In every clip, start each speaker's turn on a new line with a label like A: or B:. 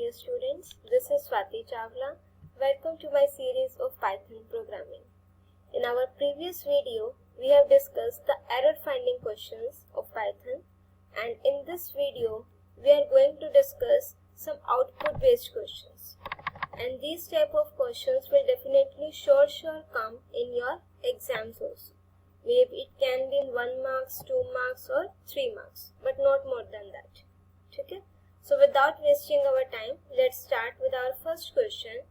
A: dear students, this is Swati Chawla. Welcome to my series of Python programming. In our previous video, we have discussed the error finding questions of Python, and in this video, we are going to discuss some output based questions. And these type of questions will definitely sure come in your exams also. Maybe it can be in 1 marks, 2 marks or 3 marks, but not more than that. Okay? So without wasting our time, let's start with our first question.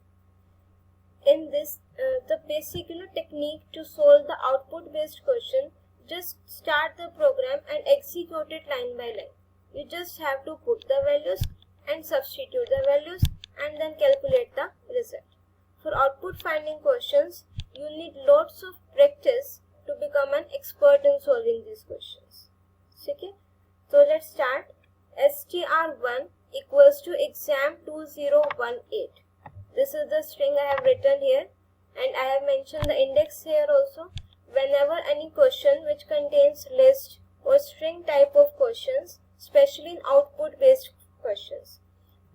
A: In this, the basic technique to solve the output based question, just start the program and execute it line by line. You just have to put the values and substitute the values and then calculate the result. For output finding questions, you need lots of practice to become an expert in solving these questions. Okay? So let's start. str1 equals to exam 2018. This is the string I have written here, and I have mentioned the index here also. Whenever any question which contains list or string type of questions, especially in output based questions,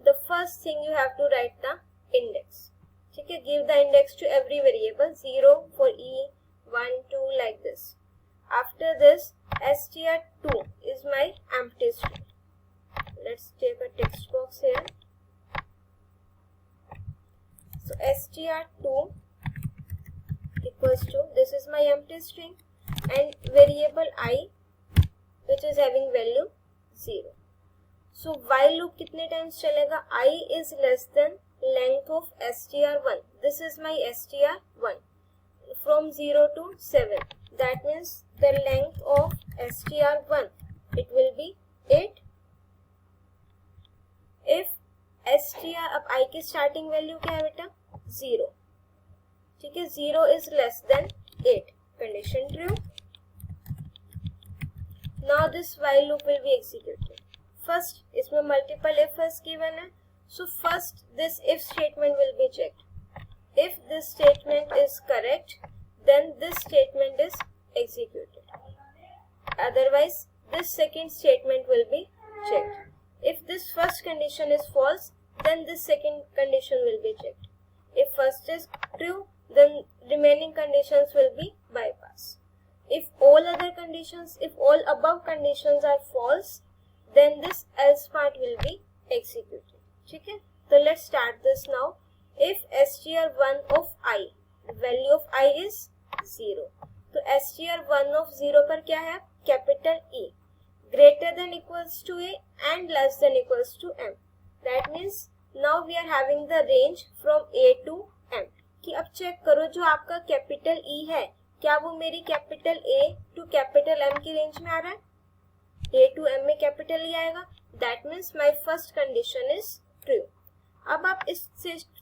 A: the first thing you have to write the index. Okay, give the index to every variable, 0 for e, 1, 2, like this. After this, str2 is my empty string. Let's take a text box here. So str2 equals to, this is my empty string, and variable I, which is having value 0. So while loop kitne times chalega? I is less than length of str1. This is my str1 from 0 to 7. That means the length of str1, it will be 8. If str, अब I की starting value क्या है बेटा? 0. ठीक है, 0 is less than 8. Condition true. Now this while loop will be executed. First, इसमें multiple ifs given है. So first this if statement will be checked. If this statement is correct, then this statement is executed. Otherwise, this second statement will be checked. If this first condition is false, then this second condition will be checked. If first is true, then remaining conditions will be bypassed. If all other conditions, if all above conditions are false, then this else part will be executed. Okay? So let's start this now. If str1 of I, the value of I is 0. So str1 of 0 पर क्या है? Capital E. Greater than equals to A and less than equals to M. That means now we are having the range from A to M. कि अब check करो जो आपका capital E है, क्या वो मेरी capital A to capital M की रेंज में आ रहा है? A टू M में कैपिटल E आएगा. That means my first condition is true. अब आप इस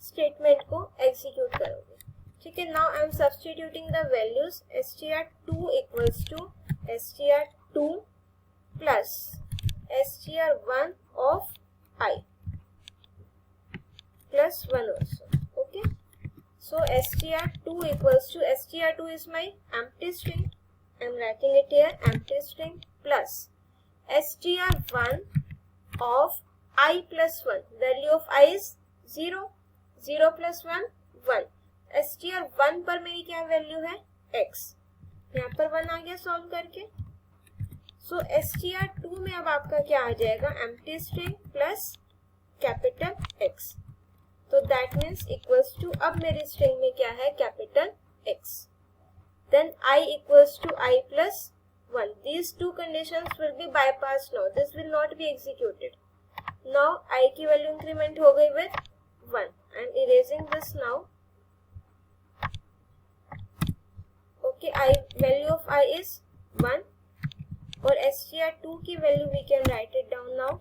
A: स्टेटमेंट को एग्जीक्यूट करोगे. ठीक है, now I am substituting the values. str2 equals to str2 plus str1 of I plus 1 also. Okay, so str2 equals to, str2 is my empty string, I am writing it here, empty string, plus str1 of I plus 1. Value of I is 0. 0 plus 1, 1. str1 पर मेरी क्या value है? x. यहाँ पर 1 आ गया solve करके. सो str2 में अब आपका क्या आ जाएगा? Empty string plus capital x. तो दैट मीन्स इक्वल्स टू, अब मेरी स्ट्रिंग में क्या है? Capital x. Then I equals to I plus 1. These two conditions will be bypassed now. This will not be executed. Now I की value increment हो गई with 1. I am erasing this now. Okay, I value of I is 1. और str2 की value we can write it down now.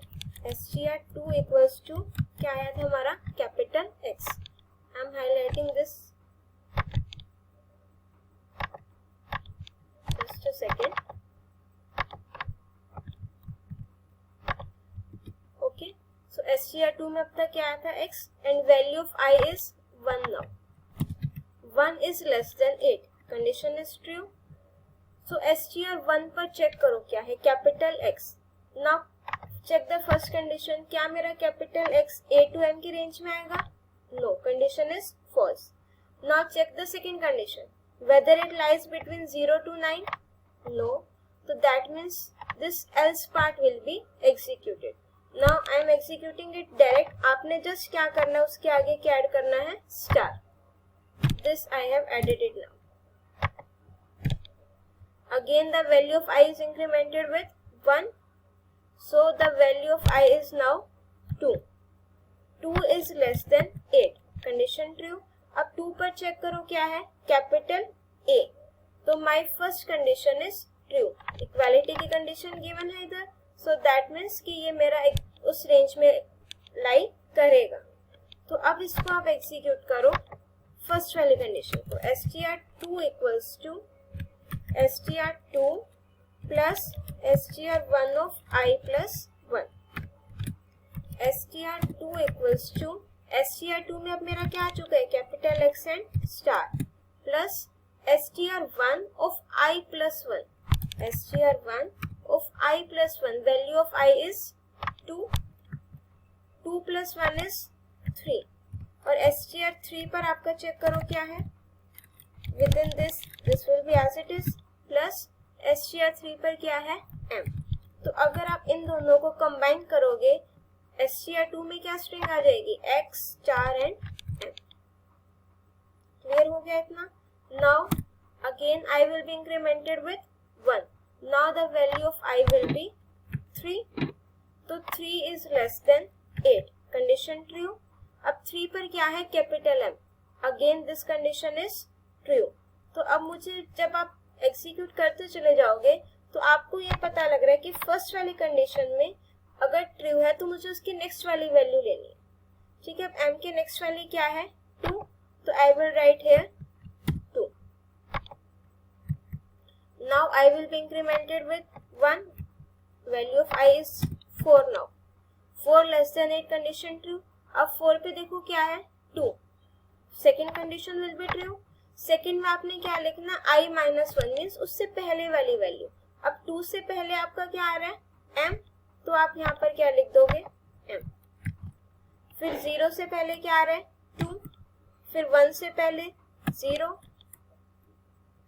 A: str2 equals to क्या आया था हमारा? Capital x. I am highlighting this. Just a second. Okay, so str2 में अब तक क्या आया था? x, and value of I is 1 now. 1 is less than 8. Condition is true. So str1 पर चेक करो क्या है? Capital x. Now check the first condition, क्या मेरा capital x A to M की रेंज में आएगा? No, condition is false. Now check the second condition, whether it lies between 0 to 9. No, तो that means this else part will be executed. Now I am executing it direct. आपने just क्या करना है, उसके आगे क्या ऐड करना है? Star. This I have added it now. Again the value of I is incremented with 1. So the value of I is now 2. 2 is less than 8. Condition true. अब 2 पर चेक करो क्या है? Capital A. तो my first condition is true. Equality की condition given है इधर. So that means कि ये मेरा उस रेंज में लाई करेगा. तो अब इसको आप एग्जीक्यूट करो फर्स्ट वाली कंडीशन को. str2 equals to str2 plus str1 of I plus 1. str2 equals to str2 में अब मेरा क्या आ चुका है? Capital x and star plus str1 of I plus 1. str1 of I plus 1. Value of I is 2. 2 plus 1 is 3. और str3 पर आपका check करो क्या है? Within this will be as it is. Plus str3 पर क्या है? m. तो अगर आप इन दोनों को कंबाइन करोगे str2 में क्या स्ट्रिंग आ जाएगी? x, star and m. Clear हो गया इतना? Now again I will be incremented with 1. Now the value of I will be 3. तो 3 is less than 8. Condition true. अब 3 पर क्या है? Capital M. Again this condition is true. तो अब मुझे जब आप एग्जीक्यूट करते चले जाओगे तो आपको ये पता लग रहा है कि फर्स्ट वाली कंडीशन में अगर ट्रू है तो मुझे उसकी नेक्स्ट वाली वैल्यू लेनी है. ठीक है, अब m के नेक्स्ट वाली क्या है? 2. तो I will write here 2. Now I will be incremented with 1. Value of i is 4 now. 4 less than 8 condition true. अब 4 पे देखो क्या है? 2. Second condition will be true. Second में आपने क्या लिखना? i माइनस 1 मीन्स उससे पहले वाली वैल्यू. अब 2 से पहले आपका क्या आ रहा है? m. तो आप यहाँ पर क्या लिख दोगे? m. फिर 0 से पहले क्या आ रहा है? 2. फिर 1 से पहले 0.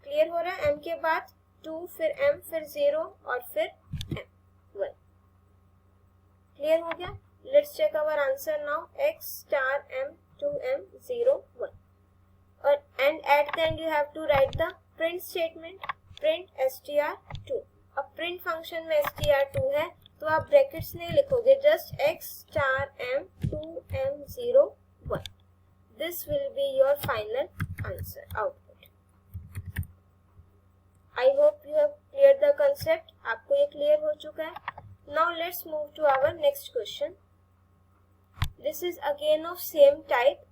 A: क्लियर हो रहा है? m के बाद 2, फिर m, फिर 0 और फिर m 1. क्लियर हो गया? Let's check our answer now. x star m 2m 0 1. और and at the end you have to write the print statement. print str2. अब print फंक्शन में str2 है तो आप ब्रैकेट्स नहीं लिखोगे, just x star m 2m 0 1. This will be your final answer output. I hope you have cleared the concept. आपको ये clear हो चुका है. Now let's move to our next question. This is again of same type.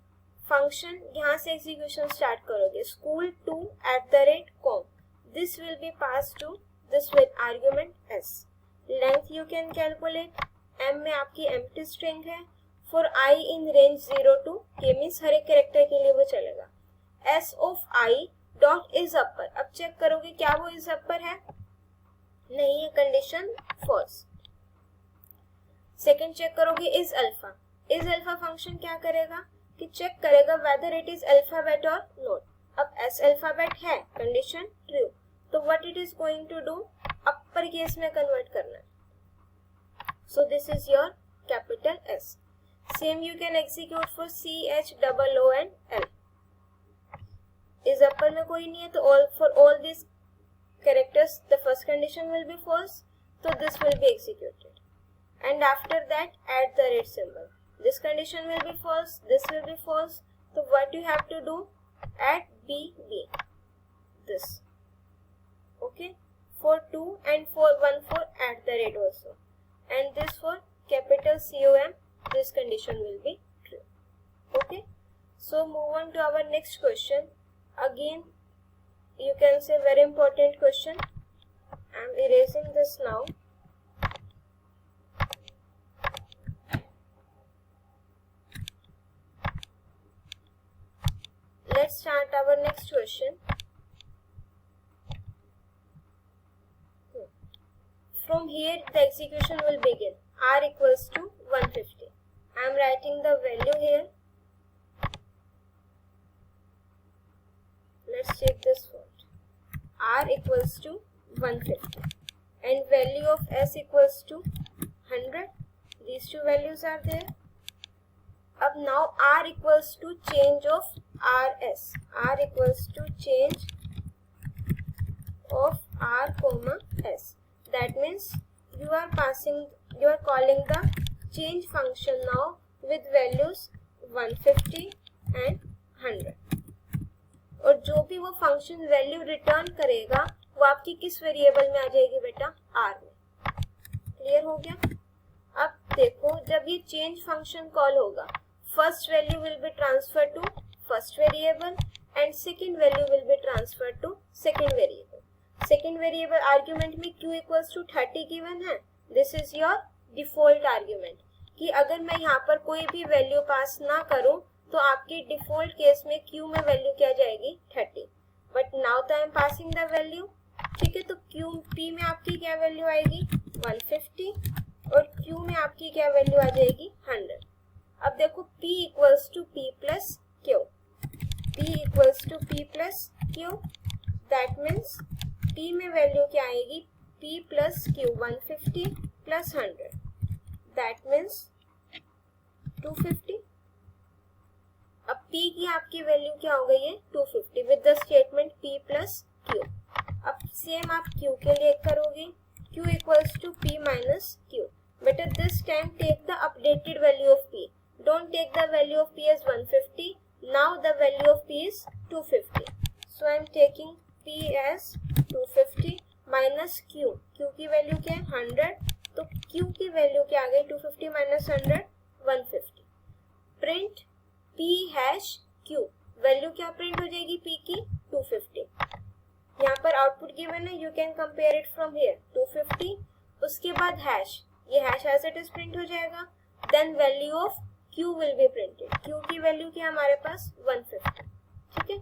A: Function यहाँ से execution start करोगे. school2@com. This will be passed to this with argument s. Length you can calculate. m में आपकी empty string है. For I in range 0 to k means हर एक character के लिए वो चलेगा. s of I dot is upper. अब check करोगे क्या वो is upper है? नहीं है, कंडीशन false. सेकेंड चेक करोगे is alpha. is alpha function क्या करेगा कि चेक करेगा whether it is alphabet or not. अब s alphabet है, कंडीशन ट्रू. तो what it is going to do? Upper case में कन्वर्ट करना है. So this is your capital S. Same you can execute for C, H, double O and L. इस अपर में कोई नहीं है तो for all these characters the first condition will be false. So this will be executed. And after that add the red symbol. This condition will be false, this will be false. So what you have to do? Add B. This. Okay. For 2 and for 1 for add the red also. And this for capital COM, this condition will be true. Okay. So move on to our next question. Again, you can say very important question. I am erasing this now. Let's start our next question. From here the execution will begin. r equals to 150. I am writing the value here. Let's check this first. R equals to 150 and value of S equals to 100. These two values are there. Ab now R equals to change of RS. R equals to change of R comma S. That means you are calling the change function now with values 150 and 100. और जो भी वो function value return करेगा वो आपकी किस variable में आ जाएगी बेटा, आर में. क्लियर हो गया. अब देखो जब ये चेंज फंक्शन कॉल होगा, first value will be transfer to first variable and second value will be transfer to second variable. Second variable argument में q इक्वल्स टू 30 गिवन है. This is your default argument कि अगर मैं यहाँ पर कोई भी वैल्यू पास ना करूं तो आपके डिफॉल्ट केस में q में वैल्यू क्या जाएगी 30. बट नाउ तो I am passing the value. ठीक है, तो q p में आपकी क्या वैल्यू आएगी 150 और q में आपकी क्या वैल्यू आ जाएगी 100. अब देखो p equals to p plus q. p equals to p plus q. That means p में वैल्यू क्या आएगी p plus q 150 plus 100. That means 250. अब p की आपकी वैल्यू क्या हो गई है 250 with the statement p plus q. अब सेम आप q के लिए करोगे. q equals to p minus q. But at this time take the updated value of p. Don't take the value of p as 150. Now the value of p is 250. So I am taking p as 250 minus q. q की value क्या है 100. तो q की value क्या आ गई 250 minus 100 150. Print p hash q. Value क्या print हो जाएगी p की 250. यहाँ पर आउटपुट गिवन है. You can compare it from here 250. उसके बाद हैश, ये hash as it is print हो जाएगा. Then value of q will be printed. q की वैल्यू क्या हमारे पास 150. ठीक है.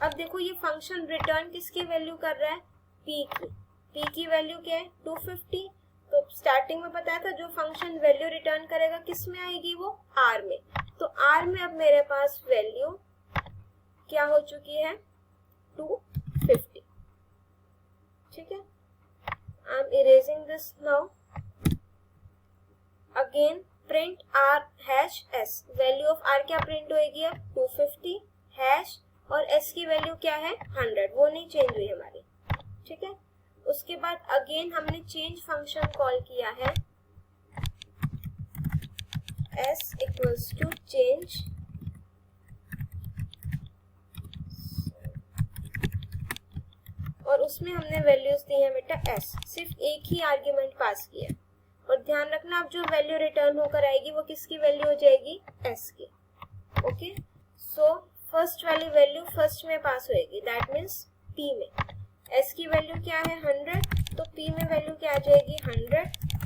A: अब देखो ये फंक्शन रिटर्न किसकी वैल्यू कर रहा है p की. p की वैल्यू क्या है 250. तो स्टार्टिंग में बताया था जो फंक्शन वैल्यू रिटर्न करेगा किस में आएगी वो r में. तो r में अब मेरे पास वैल्यू क्या हो चुकी है 250. ठीक है. I am erasing this now. Again print r hash s. Value of r क्या प्रिंट होएगी अब 250 हैश और s की वैल्यू क्या है 100. वो नहीं चेंज हुई हमारी. ठीक है. उसके बाद अगेन हमने चेंज फंक्शन कॉल किया है s इक्वल्स टू चेंज और उसमें हमने वैल्यूज दी है बेटा s. सिर्फ एक ही आर्ग्यूमेंट पास किया. और ध्यान रखना अब जो वैल्यू रिटर्न होकर आएगी वो किसकी वैल्यू हो जाएगी s की. ओके. सो फर्स्ट वाली वैल्यू फर्स्ट में पास होएगी. दैट मीन्स p में. s की वैल्यू क्या है 100. तो p में वैल्यू क्या आ जाएगी 100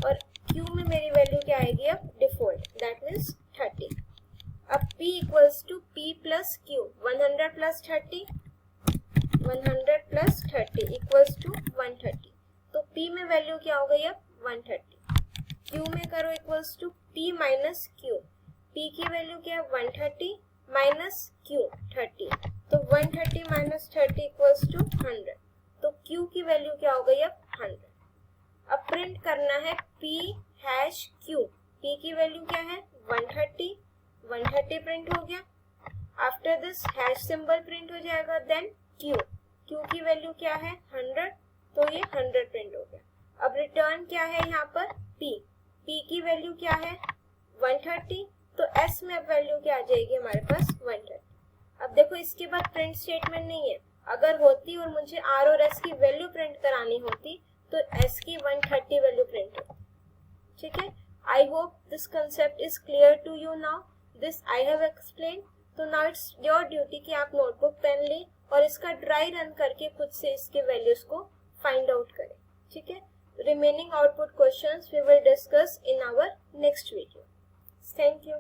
A: और q में मेरी वैल्यू क्या आएगी अब डिफॉल्ट. That means 30. अब p equals to p plus q. 100 plus 30 equals to 130. तो p में वैल्यू क्या हो गई अब 130. q में करो equals to p minus q. p की वैल्यू क्या है 130 माइनस q 30. तो 130 माइनस 30 इक्वल्स टू 100. तो q की वैल्यू क्या हो गई अब 100. अब प्रिंट करना है p हैश q. p की वैल्यू क्या है 130 प्रिंट हो गया. After this hash symbol print हो जाएगा. देन q की वैल्यू क्या है 100. तो ये 100 प्रिंट हो गया. अब रिटर्न क्या है यहाँ पर p की वैल्यू क्या है 130. तो s में अब वैल्यू क्या आ जाएगी हमारे पास 130. अब देखो इसके बाद प्रिंट स्टेटमेंट नहीं है. अगर होती और मुझे r और s की वैल्यू प्रिंट करानी होती तो s की 130 वैल्यू प्रिंट होती. ठीक है. I hope this concept is clear to you now. This I have explain. तो नाउ इट्स योर ड्यूटी कि आप नोटबुक पेन लें और इसका ड्राई रन करके खुद से इसके वैल्यूज को फाइंड आउट करें. ठीक है. Remaining output questions we will discuss in our next video. Thank you.